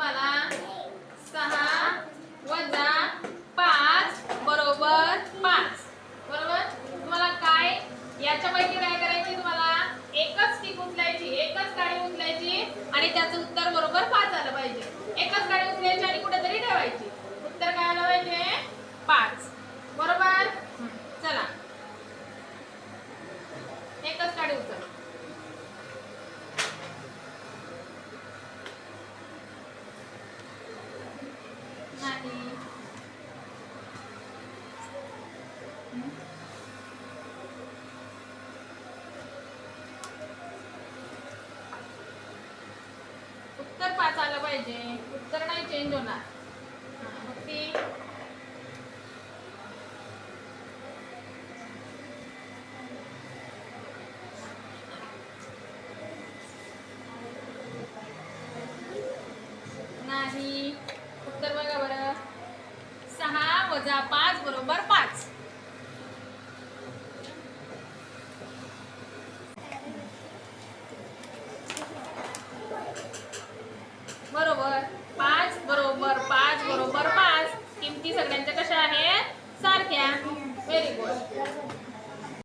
तुम्हाला 6 वजा 5 बरोबर 5. बरोबर. तुम्हाला काय याच्यापैकी काय करायची, तुम्हाला एकच टिक उचलायची, एकच काडी उचलायची आणि त्याचं उत्तर बरोबर 5 आलं पाहिजे. एकच काडी उचलायची आणि कुठेतरी ठेवायची. उत्तर काय आलं पाहिजे? 5. बरोबर. चला एकच काडी उचल. नाही. उत्तर 5 आलं पाहिजे. उत्तर नाही चेंज होणार. भक्ती नाही. उत्तर बघा बरं. 6 वजा 5 बरोबर 5. बरोबर. 5 बरोबर 5 बरोबर 5. किमती सगळ्यांच्या कशा आहेत?